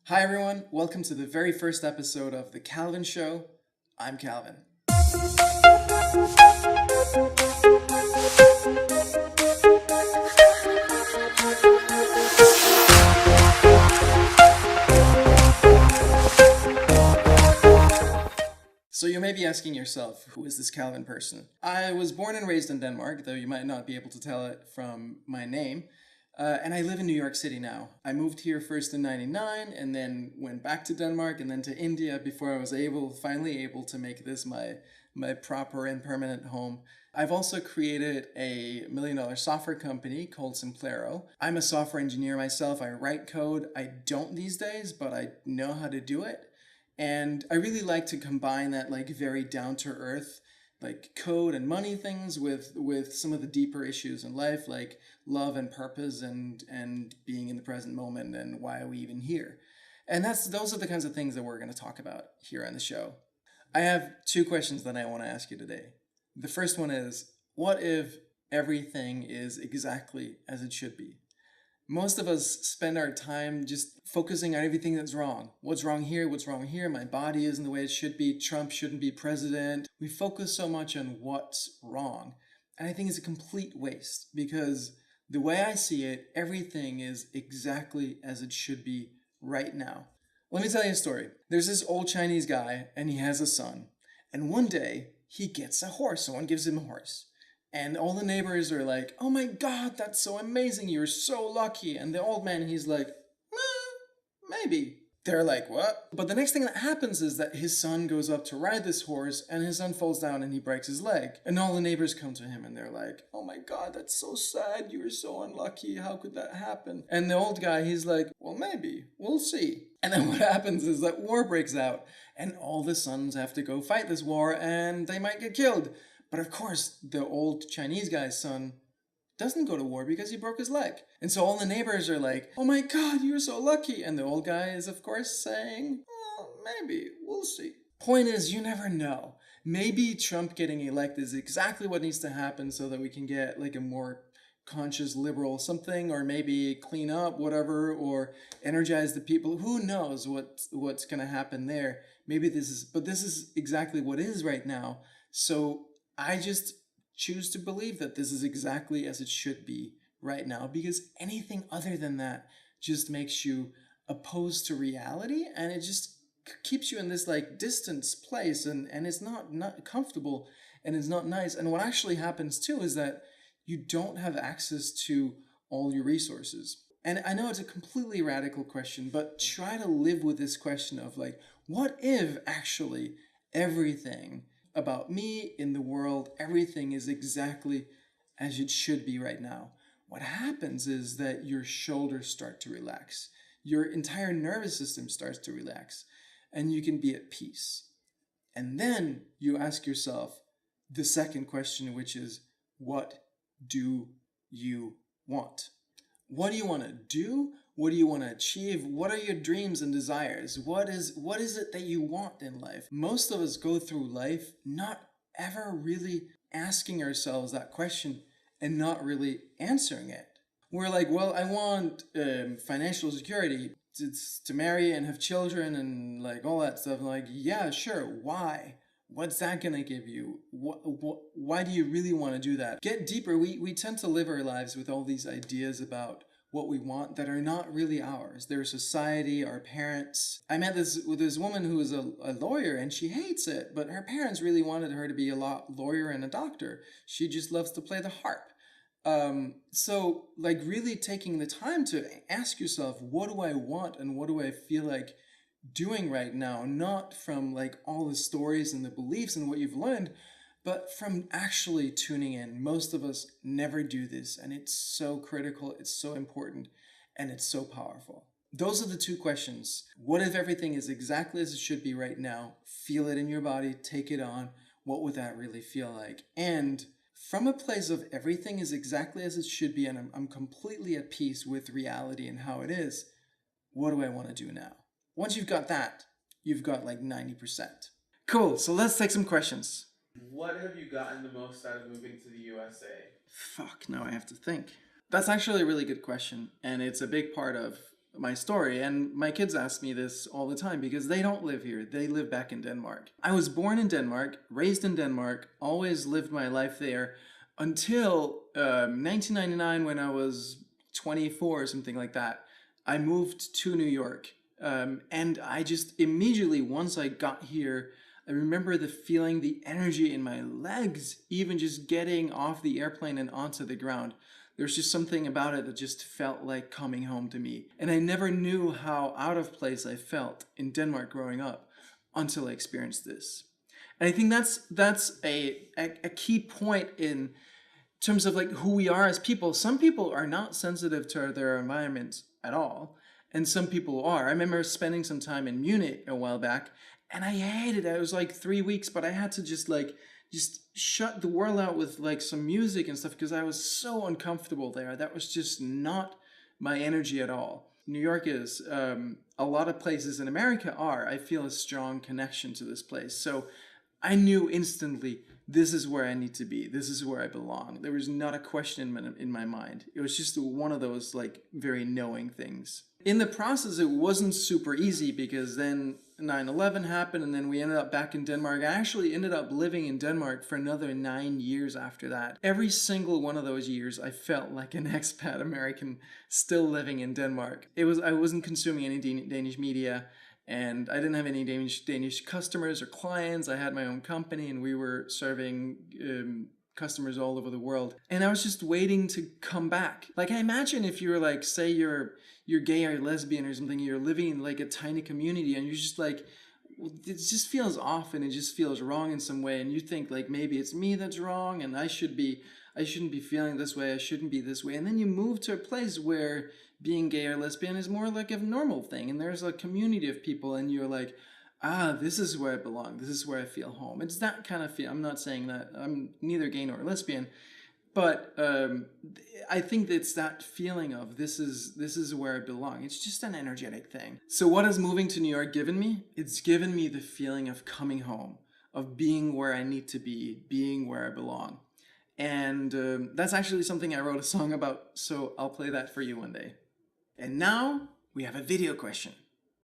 Hi everyone, welcome to the very first episode of The Calvin Show. I'm Calvin. So you may be asking yourself, who is this Calvin person? I was born and raised in Denmark, though you might not be able to tell it from my name. And I live in New York City now. I moved here first in '99 and then went back to Denmark and then to India before I was finally able to make this my proper and permanent home. I've also created a $1 million software company called Simplero. I'm a software engineer myself. I write code. I don't these days, but I know how to do it. And I really like to combine that very down to earth code and money things with some of the deeper issues in life, like love and purpose and being in the present moment and why are we even here. And those are the kinds of things that we're going to talk about here on the show. I have two questions that I want to ask you today. The first one is, what if everything is exactly as it should be? Most of us spend our time just focusing on everything that's wrong. What's wrong here? What's wrong here? My body isn't the way it should be. Trump shouldn't be president. We focus so much on what's wrong. And I think it's a complete waste because the way I see it, everything is exactly as it should be right now. Let me tell you a story. There's this old Chinese guy and he has a son. And one day he gets a horse. Someone gives him a horse. And all the neighbors are like, oh my God, that's so amazing. You're so lucky. And the old man, he's like, maybe. They're like, what? But the next thing that happens is that his son goes up to ride this horse and his son falls down and he breaks his leg. And all the neighbors come to him and they're like, oh my God, that's so sad. You were so unlucky. How could that happen? And the old guy, he's like, well, maybe. We'll see. And then what happens is that war breaks out and all the sons have to go fight this war and they might get killed. But of course, the old Chinese guy's son doesn't go to war because he broke his leg. And so all the neighbors are like, oh my God, you're so lucky. And the old guy is, of course, saying, well, maybe, we'll see. Point is, you never know. Maybe Trump getting elected is exactly what needs to happen so that we can get a more conscious liberal something, or maybe clean up whatever, or energize the people. Who knows what's going to happen there? Maybe this is exactly what is right now. So I just choose to believe that this is exactly as it should be right now, because anything other than that just makes you opposed to reality, and it just keeps you in this distant place, and it's not comfortable, and it's not nice. And what actually happens too is that you don't have access to all your resources. And I know it's a completely radical question, but try to live with this question of what if actually everything about me in the world, everything is exactly as it should be right now? What happens is that your shoulders start to relax. Your entire nervous system starts to relax, and you can be at peace. And then you ask yourself the second question, which is, what do you want? What do you want to do? What do you want to achieve? What are your dreams and desires? What is it that you want in life? Most of us go through life not ever really asking ourselves that question and not really answering it. We're like, well, I want financial security to marry and have children and all that stuff. Yeah, sure. Why? What's that going to give you? Why do you really want to do that? Get deeper. We tend to live our lives with all these ideas about what we want that are not really ours. They're society, our parents. I met this woman who is a lawyer and she hates it, but her parents really wanted her to be a lawyer and a doctor. She just loves to play the harp. So really taking the time to ask yourself, what do I want and what do I feel like doing right now? Not from all the stories and the beliefs and what you've learned, but from actually tuning in. Most of us never do this, and it's so critical, it's so important, and it's so powerful. Those are the two questions. What if everything is exactly as it should be right now? Feel it in your body, take it on. What would that really feel like? And from a place of everything is exactly as it should be, and I'm completely at peace with reality and how it is, what do I want to do now? Once you've got that, you've got 90%. Cool, so let's take some questions. What have you gotten the most out of moving to the USA? Fuck, now I have to think. That's actually a really good question, and it's a big part of my story. And my kids ask me this all the time because they don't live here. They live back in Denmark. I was born in Denmark, raised in Denmark, always lived my life there until 1999 when I was 24 or something like that. I moved to New York. And I just immediately, once I got here, I remember the feeling, the energy in my legs, even just getting off the airplane and onto the ground. There's just something about it that just felt like coming home to me. And I never knew how out of place I felt in Denmark growing up until I experienced this. And I think that's a key point in terms of like who we are as people. Some people are not sensitive to their environment at all, and some people are. I remember spending some time in Munich a while back, and I hated it. It was like 3 weeks, but I had to just shut the world out with like some music and stuff because I was so uncomfortable there. That was just not my energy at all. New York is, a lot of places in America are. I feel a strong connection to this place. So I knew instantly, this is where I need to be. This is where I belong. There was not a question in my mind. It was just one of those like very knowing things. In the process, it wasn't super easy because then 9/11 happened and then we ended up back in Denmark. I actually ended up living in Denmark for another 9 years after that. Every single one of those years, I felt like an expat American still living in Denmark. I wasn't consuming any Danish media. And I didn't have any Danish customers or clients. I had my own company and we were serving customers all over the world. And I was just waiting to come back. Like I imagine if you're like, say you're gay or lesbian or something, you're living in like a tiny community and you're just like, it just feels off and it just feels wrong in some way. And you think like, maybe it's me that's wrong and I shouldn't be feeling this way. I shouldn't be this way. And then you move to a place where being gay or lesbian is more like a normal thing. And there's a community of people and you're like, this is where I belong. This is where I feel home. It's that kind of feel. I'm not saying that I'm neither gay nor lesbian, but I think it's that feeling of this is where I belong. It's just an energetic thing. So what has moving to New York given me? It's given me the feeling of coming home, of being where I need to be, being where I belong. And that's actually something I wrote a song about, so I'll play that for you one day. And now we have a video question.